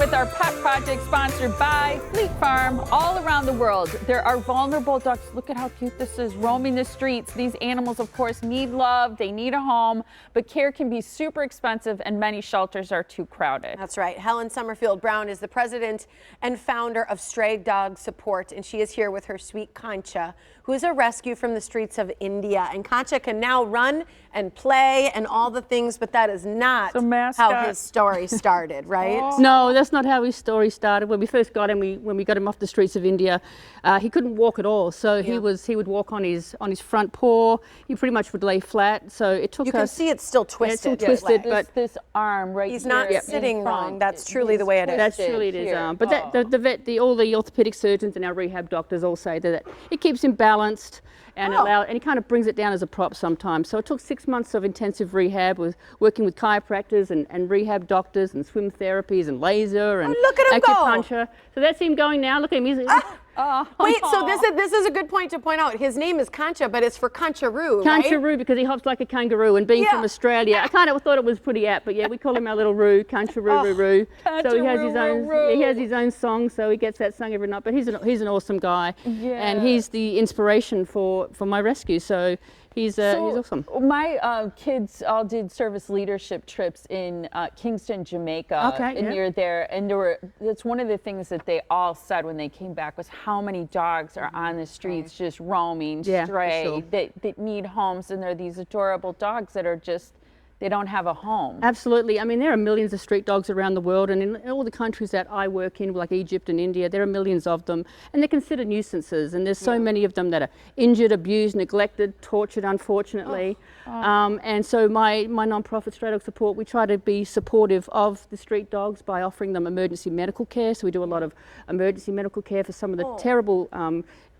with our pet project sponsored by Fleet Farm. All around the world, there are vulnerable ducks. Look at how cute this is, roaming the streets. These animals, of course, need love. They need a home, but care can be super expensive and many shelters are too crowded. That's right. Helen Summerfield-Brown is the president and founder of Stray Dog Support, and she is here with her sweet Kancha, who is a rescue from the streets of India. And Kancha can now run and play and all the things, but that is not how his story started, right? Oh. No, that's not how his story started. When we first got him, when we got him off the streets of India, he couldn't walk at all. So he would walk on his front paw. He pretty much would lay flat. So it took us. You can see it's still twisted. Yeah, it's still twisted, but this arm right he's here. not sitting wrong. That's truly the way it is. That's truly his arm. But all the orthopedic surgeons and our rehab doctors all say that it keeps him balanced and and he kind of brings it down as a prop sometimes. So it took 6 months of intensive rehab with working with chiropractors and rehab doctors and swim therapies and laser and look at him acupuncture. Go. So that's him going now. Look at him. He's, Wait, so this is a good point to point out. His name is Kancha, but it's for Kancharoo, right? Kancharoo, because he hops like a kangaroo, and being from Australia, I kind of thought it was pretty apt, but yeah, we call him our little Roo, Kancharoo. So he has his own song, so he gets that sung every night. But he's an awesome guy, and he's the inspiration for my rescue. So he's awesome. My kids all did service leadership trips in Kingston, Jamaica, and you're there, and that's one of the things that they all said when they came back was how many dogs are on the streets just roaming, stray, that need homes, and they're these adorable dogs that are just, they don't have a home. Absolutely. I mean, there are millions of street dogs around the world, and in all the countries that I work in, like Egypt and India, there are millions of them, and they're considered nuisances, and there's so many of them that are injured, abused, neglected, tortured, unfortunately. And so my non-profit Stray Dog Support, we try to be supportive of the street dogs by offering them emergency medical care. So we do a lot of emergency medical care for some of the terrible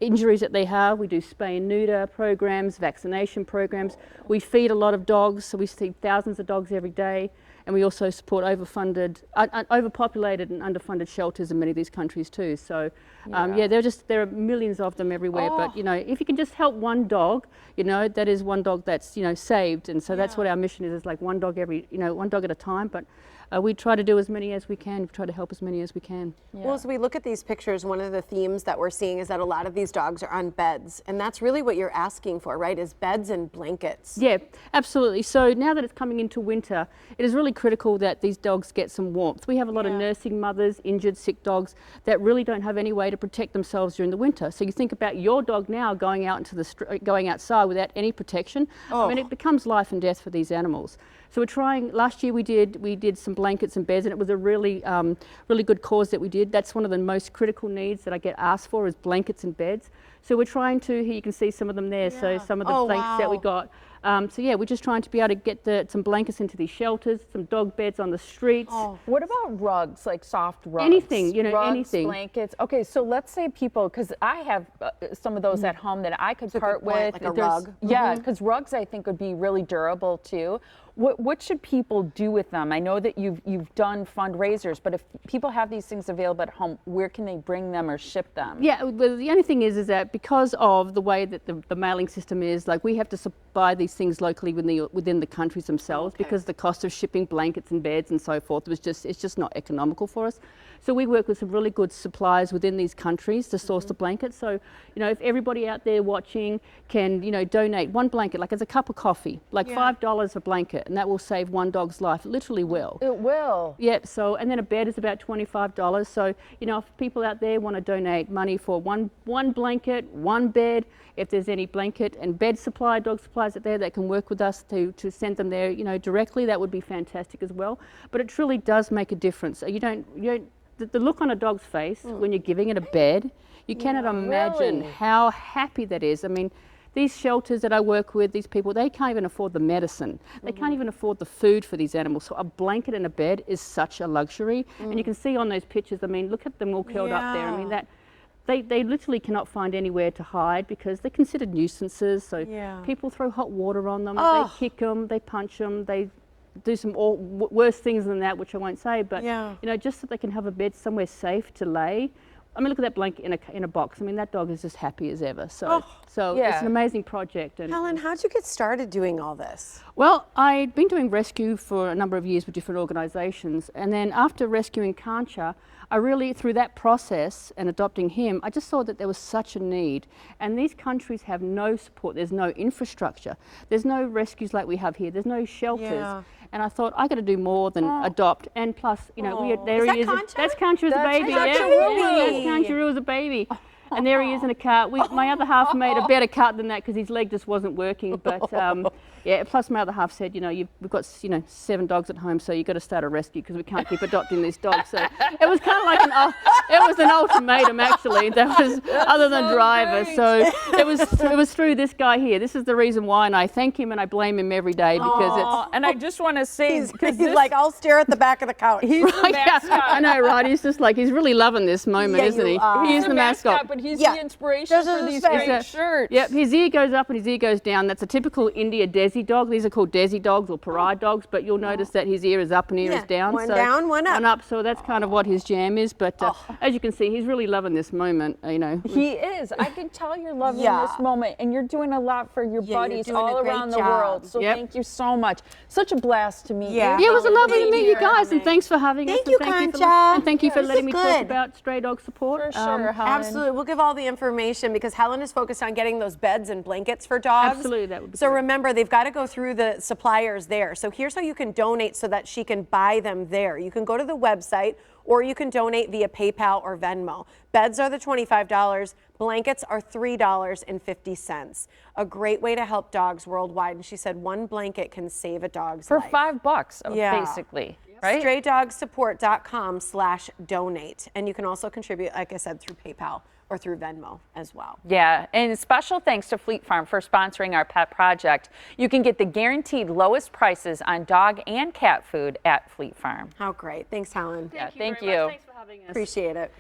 injuries that they have. We do spay and neuter programs, vaccination programs. We feed a lot of dogs, so we feed thousands of dogs every day. And we also support overpopulated and underfunded shelters in many of these countries too. So there are millions of them everywhere. But you know, if you can just help one dog, you know, that is one dog that's saved. And so that's what our mission is like one dog one dog at a time. But we try to do as many as we can. We try to help as many as we can. Well, as we look at these pictures, one of the themes that we're seeing is that a lot of these dogs are on beds, and that's really what you're asking for, right? Is beds and blankets. Yeah, absolutely. So now that it's coming into winter, it is really critical that these dogs get some warmth. We have a lot of nursing mothers, injured, sick dogs that really don't have any way to protect themselves during the winter. So you think about your dog now going out into going outside without any protection. I mean, it becomes life and death for these animals. So we're trying. Last year we did some blankets and beds, and it was a really good cause that we did. That's one of the most critical needs that I get asked for is blankets and beds. So we're trying to. Here you can see some of them there. So some of the blankets that we got. So yeah, we're just trying to be able to get some blankets into these shelters, some dog beds on the streets. What about rugs, like soft rugs? Anything, rugs, anything. Blankets. Okay, so let's say people, because I have some of those at home that I could part with. Like a rug. Yeah, because rugs I think would be really durable too. What should people do with them? I know that you've done fundraisers, but if people have these things available at home, where can they bring them or ship them? Yeah, well, the only thing is that because of the way that the mailing system is, like we have to buy these things locally within the countries themselves because the cost of shipping blankets and beds and so forth it's just not economical for us. So we work with some really good suppliers within these countries to source the blankets. So if everybody out there watching can donate one blanket, like as a cup of coffee, like $5 a blanket, and that will save one dog's life. It literally will. It will. Yep. So, and then a bed is about $25. So, if people out there want to donate money for one blanket, one bed, if there's any blanket and bed supply, dog supplies out there that can work with us to send them there, directly, that would be fantastic as well. But it truly does make a difference. The look on a dog's face when you're giving it a bed, you cannot imagine how happy that is. I mean, these shelters that I work with, these people, they can't even afford the medicine. They can't even afford the food for these animals. So a blanket and a bed is such a luxury. And you can see on those pictures, I mean, look at them all curled up there. I mean, they literally cannannot find anywhere to hide because they're considered nuisances. So people throw hot water on them, they kick them, they punch them, they do some worse things than that, which I won't say, but just so they can have a bed somewhere safe to lay. I mean, look at that blanket in a box. I mean, that dog is just happy as ever. So it's an amazing project. And Helen, how'd you get started doing all this? Well, I'd been doing rescue for a number of years with different organisations, and then after rescuing Kancha, I really, through that process and adopting him, I just saw that there was such a need. And these countries have no support, there's no infrastructure, there's no rescues like we have here, there's no shelters. Yeah. And I thought, I got to do more than adopt. And plus, you know, there he is. Kancha? That's Kancha as a baby. Kancha That's Kancha as a baby. And there he is in a cart. My other half made a better cart than that because his leg just wasn't working. But yeah, plus my other half said, you know, we've got 7 dogs at home, so you've got to start a rescue because we can't keep adopting these dogs. So it was kind of like an ultimatum actually. That was other than driver. great. So it was through this guy here. This is the reason why, and I thank him and I blame him every day because And I just want to say, He's like, I'll stare at the back of the couch. he's the mascot. I know, right? He's just like, he's really loving this moment, Yeah, isn't you he? are. He is the mascot. but he's Yeah. the inspiration This for is these the great shirts. Yep, his ear goes up and his ear goes down. That's a typical India Desi dog. These are called Desi dogs or Parai dogs, but you'll notice that his ear is up and ear Yeah, is down. one down, one up. One up, so that's kind of what his jam is. But as you can see, he's really loving this moment, you know. He is. I can tell you're loving Yeah. this moment, and you're doing a lot for your Yeah, you're buddies doing a all great around the job. world. So Yep. thank you so much. Such a blast to meet Yeah. you. Yeah, it was Helen, lovely to thank meet you you for guys, having and me. thanks for having us. Thank and you, thank you Kancha. and thank you for This letting is me talk good. about stray dog support. For sure, Helen. Absolutely. We'll give all the information because Helen is focused on getting those beds and blankets for dogs. Absolutely, that would be So great. remember, they've got to go through the suppliers there. So here's how you can donate so that she can buy them there. You can go to the website or you can donate via PayPal or Venmo. Beds are the $25, blankets are $3.50. A great way to help dogs worldwide. And she said one blanket can save a dog's For life. $5, Yeah. basically, right? StrayDogSupport.com/donate. And you can also contribute, like I said, through PayPal or through Venmo as well. Yeah, and special thanks to Fleet Farm for sponsoring our pet project. You can get the guaranteed lowest prices on dog and cat food at Fleet Farm. How great. Thanks, Helen. Yeah, thank very much. you. Thanks for having us. Appreciate it.